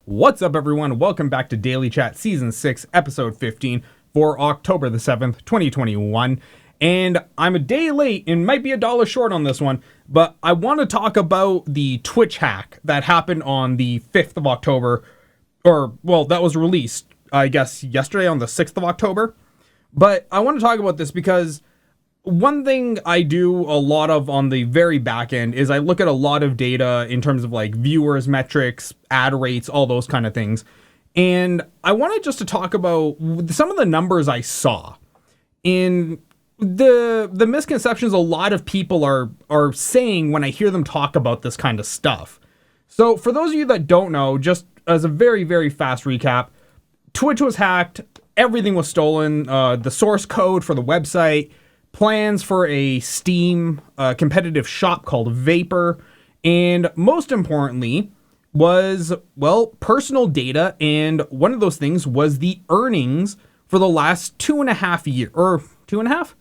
What's up, everyone? Welcome back to Daily Chat Season 6, Episode 15 for October the 7th, 2021. And I'm a day late and might be $1 short on this one, but I want to talk about the Twitch hack that happened on the 5th of October, that was released, I guess, yesterday on the 6th of October. But I want to talk about this because one thing I do a lot of on the very back end is I look at a lot of data in terms of like viewers, metrics, ad rates, all those kind of things. And I wanted just to talk about some of the numbers I saw in the misconceptions a lot of people are saying when I hear them talk about this kind of stuff. So for those of you that don't know, just as a very, very fast recap, Twitch was hacked. Everything was stolen. The source code for the website, plans for a Steam competitive shop called Vapor, and most importantly was, personal data, and one of those things was the earnings for the last 2.5 years, or 2.5?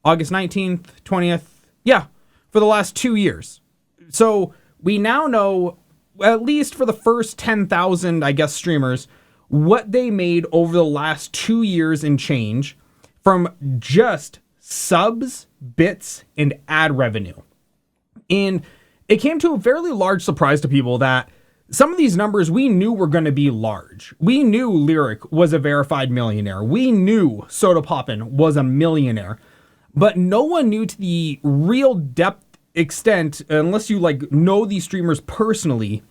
August 19th, 20th? Yeah, for the last 2 years. So we now know, at least for the first 10,000, I guess, streamers, what they made over the last 2 years and change from just subs, bits, and ad revenue. And it came to a fairly large surprise to people that some of these numbers we knew were going to be large. We knew Lyric was a verified millionaire. We knew Soda Poppin was a millionaire. But no one knew to the real depth extent, unless you know these streamers personally,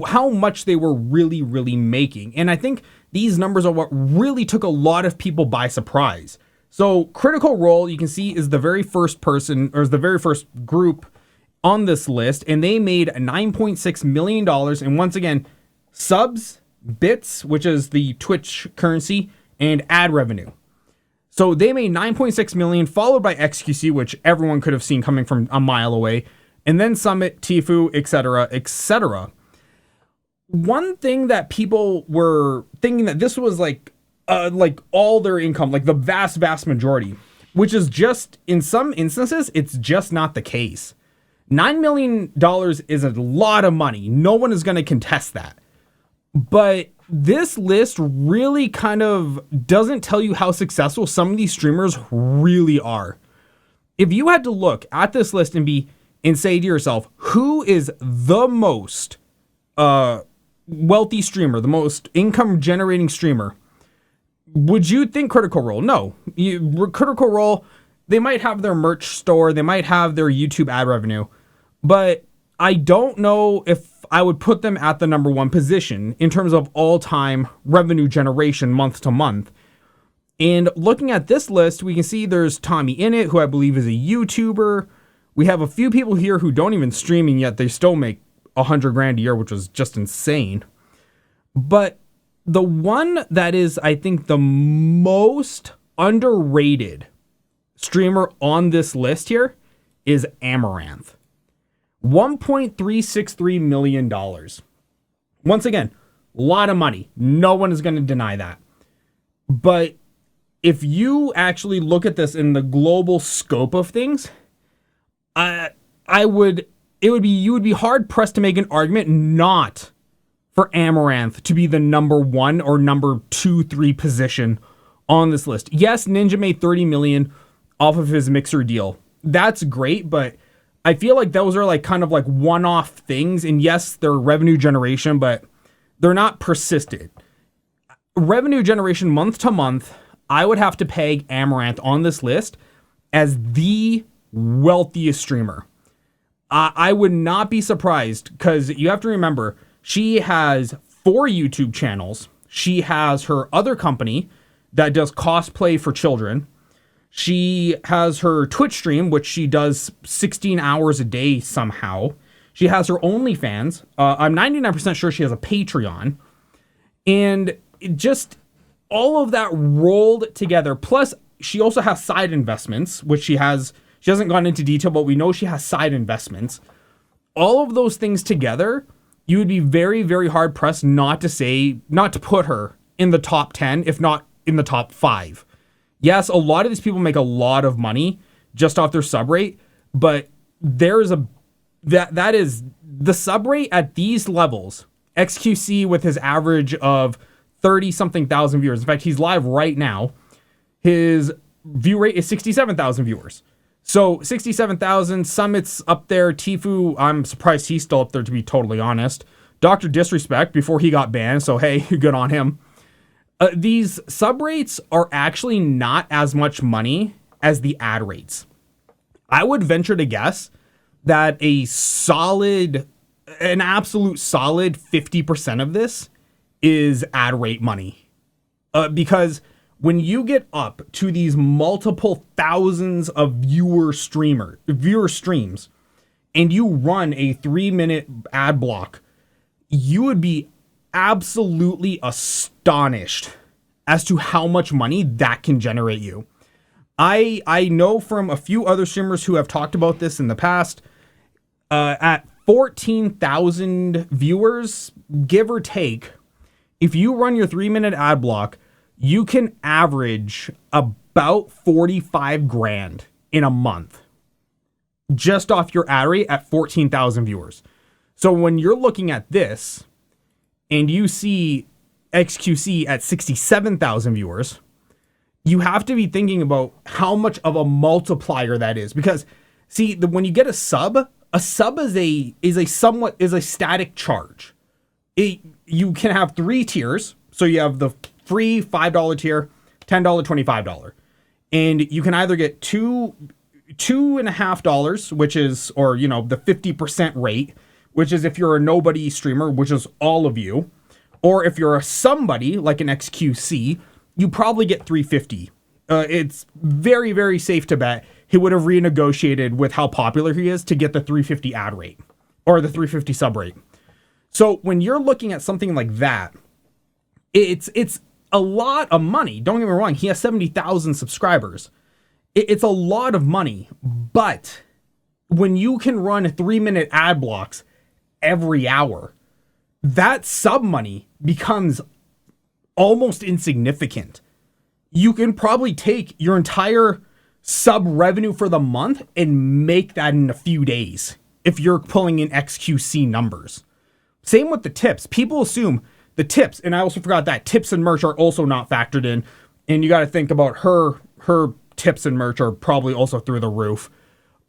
how much they were really, really making. And I think these numbers are what really took a lot of people by surprise. So Critical Role, you can see, is the very first person, or is the very first group on this list, and they made $9.6 million. And once again, subs, bits, which is the Twitch currency, and ad revenue. So they made $9.6 million, followed by XQC, which everyone could have seen coming from a mile away, and then Summit, Tfue, etc., etc. One thing that people were thinking that this was like all their income, like the vast majority, which is just, in some instances, it's just not the case. $9 million is a lot of money. No one is going to contest that. But this list really kind of doesn't tell you how successful some of these streamers really are. If you had to look at this list and say to yourself, who is the most wealthy streamer, the most income generating streamer, would you think Critical Role? No. Critical Role, they might have their merch store, they might have their YouTube ad revenue, but I don't know if I would put them at the number one position in terms of all-time revenue generation month to month. And looking at this list, we can see there's Tommy Innit, who I believe is a YouTuber. We have a few people here who don't even stream, and yet they still make $100,000 a year, which was just insane. But the one that is, I think, the most underrated streamer on this list here is Amouranth. $1.363 million. Once again, a lot of money. No one is going to deny that. But if you actually look at this in the global scope of things, you would be hard pressed to make an argument not for Amouranth to be the number 1 or number 2, 3 position on this list. Yes, Ninja made $30 million off of his Mixer deal. That's great, but I feel like those are kind of one-off things. And yes, they're revenue generation, but they're not persistent. Revenue generation month to month, I would have to peg Amouranth on this list as the wealthiest streamer. I would not be surprised, because you have to remember, she has 4 YouTube channels. She has her other company that does cosplay for children. She has her Twitch stream, which she does 16 hours a day somehow. She has her OnlyFans. I'm 99% sure she has a Patreon. And just all of that rolled together. Plus, she also has side investments, which she hasn't gone into detail, but we know she has side investments. All of those things together, you would be very, very hard pressed not to put her in the top 10, if not in the top 5. Yes, a lot of these people make a lot of money just off their sub rate, but that is the sub rate at these levels XQC with his average of 30 something thousand viewers. In fact, he's live right now. His view rate is 67,000 viewers. So 67,000. Summit's up there. Tifu, I'm surprised he's still up there, to be totally honest. Dr. Disrespect before he got banned. So hey, good on him. These sub rates are actually not as much money as the ad rates. I would venture to guess that an absolute solid 50% of this is ad rate money. Because when you get up to these multiple thousands of viewer streams and you run a 3-minute ad block, you would be absolutely astonished as to how much money that can generate you. I know from a few other streamers who have talked about this in the past, at 14,000 viewers, give or take, if you run your 3-minute ad block, you can average about 45 grand in a month just off your ad rate at 14,000 viewers. So when you're looking at this and you see XQC at 67,000 viewers, you have to be thinking about how much of a multiplier that is. Because see, when you get a sub is a static charge. You can have 3 tiers. So you have the free $5 tier, $10, $25. And you can either get $2.50, which is, or, the 50% rate, which is if you're a nobody streamer, which is all of you. Or if you're a somebody like an XQC, you probably get $3.50. It's very, very safe to bet he would have renegotiated with how popular he is to get the $3.50 ad rate or the $3.50 sub rate. So when you're looking at something like that, it's a lot of money. Don't get me wrong. He has 70,000 subscribers. It's a lot of money, but when you can run 3-minute ad blocks every hour, that sub money becomes almost insignificant. You can probably take your entire sub revenue for the month and make that in a few days if you're pulling in XQC numbers. Same with the tips. People assume the tips, and I also forgot that tips and merch are also not factored in, and you got to think about her tips and merch are probably also through the roof.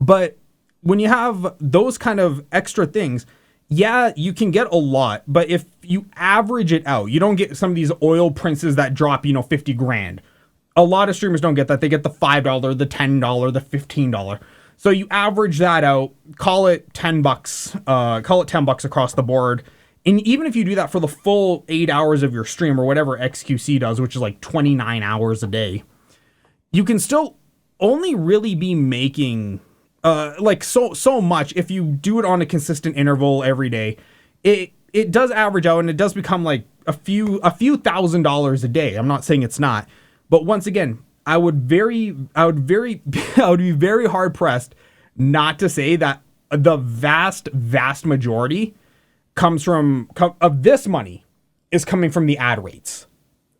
But when you have those kind of extra things, yeah, you can get a lot, but if you average it out, you don't get some of these oil princes that drop, 50 grand. A lot of streamers don't get that. They get the $5, the $10, the $15. So you average that out, call it $10, call it $10 across the board. And even if you do that for the full 8 hours of your stream or whatever XQC does, which is like 29 hours a day, you can still only really be making so much if you do it on a consistent interval every day. It does average out, and it does become like a few $1,000s a day. I'm not saying it's not, but once again, I would be very hard pressed not to say that the vast majority of this money is coming from the ad rates.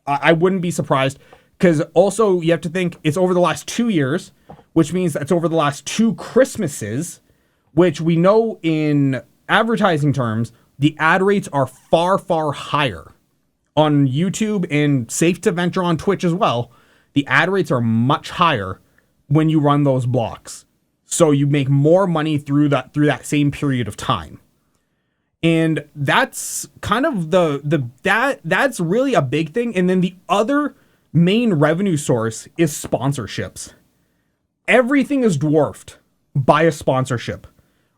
I wouldn't be surprised, because also you have to think it's over the last 2 years, which means that's over the last 2 Christmases, which we know in advertising terms, the ad rates are far, far higher on YouTube, and safe to venture on Twitch as well. The ad rates are much higher when you run those blocks. So you make more money through that same period of time. And that's kind of that's really a big thing. And then the other main revenue source is sponsorships. Everything is dwarfed by a sponsorship.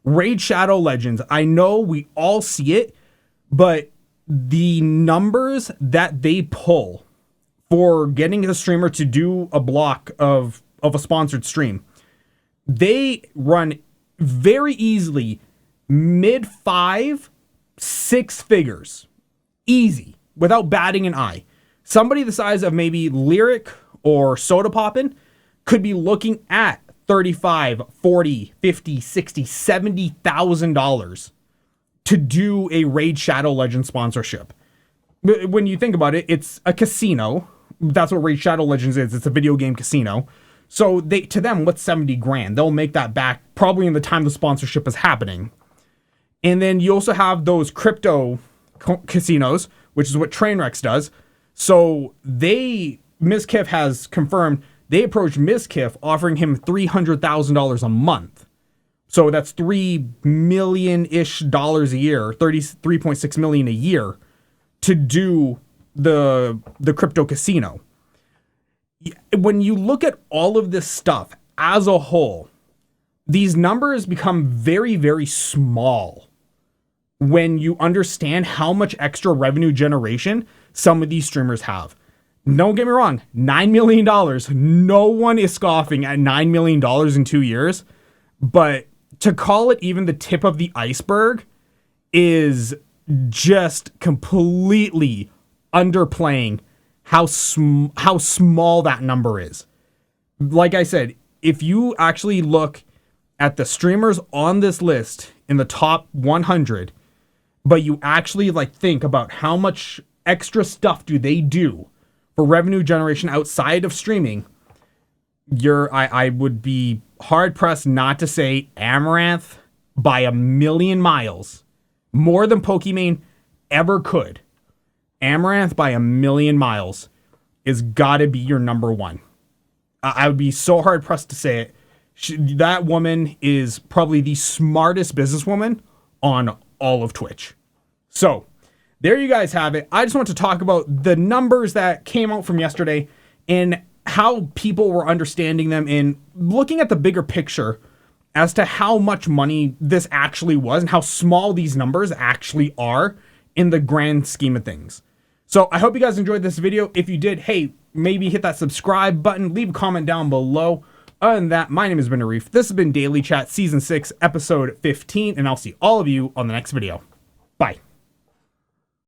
Raid Shadow Legends, I know we all see it, but the numbers that they pull for getting the streamer to do a block of a sponsored stream, they run very easily mid-5, 6 figures. Easy, without batting an eye. Somebody the size of maybe Lyric or Soda Poppin' could be looking at $35, $40, $50, $60, $70,000 to do a Raid Shadow Legends sponsorship. When you think about it, it's a casino. That's what Raid Shadow Legends is. It's a video game casino. So to them, what's 70 grand? They'll make that back probably in the time the sponsorship is happening. And then you also have those crypto casinos, which is what Trainwrecks does. So Ms. Kiff has confirmed they approached Ms. Kiff offering him $300,000 a month. So that's $3 million-ish a year, $33.6 million a year to do the crypto casino. When you look at all of this stuff as a whole, these numbers become very, very small when you understand how much extra revenue generation some of these streamers have. Don't get me wrong, $9 million. No one is scoffing at $9 million in 2 years. But to call it even the tip of the iceberg is just completely underplaying how small that number is. Like I said, if you actually look at the streamers on this list in the top 100, but you actually think about how much extra stuff do they do for revenue generation outside of streaming, I would be hard pressed not to say Amouranth by a million miles, more than Pokimane ever could. Amouranth by a million miles is gotta be your number one. I would be so hard pressed to say it. That woman is probably the smartest businesswoman on all of Twitch. So there you guys have it. I just want to talk about the numbers that came out from yesterday and how people were understanding them and looking at the bigger picture as to how much money this actually was and how small these numbers actually are in the grand scheme of things. So I hope you guys enjoyed this video. If you did, hey, maybe hit that subscribe button, leave a comment down below. Other than that, my name has been Arif. This has been Daily Chat Season 6, Episode 15, and I'll see all of you on the next video. Bye.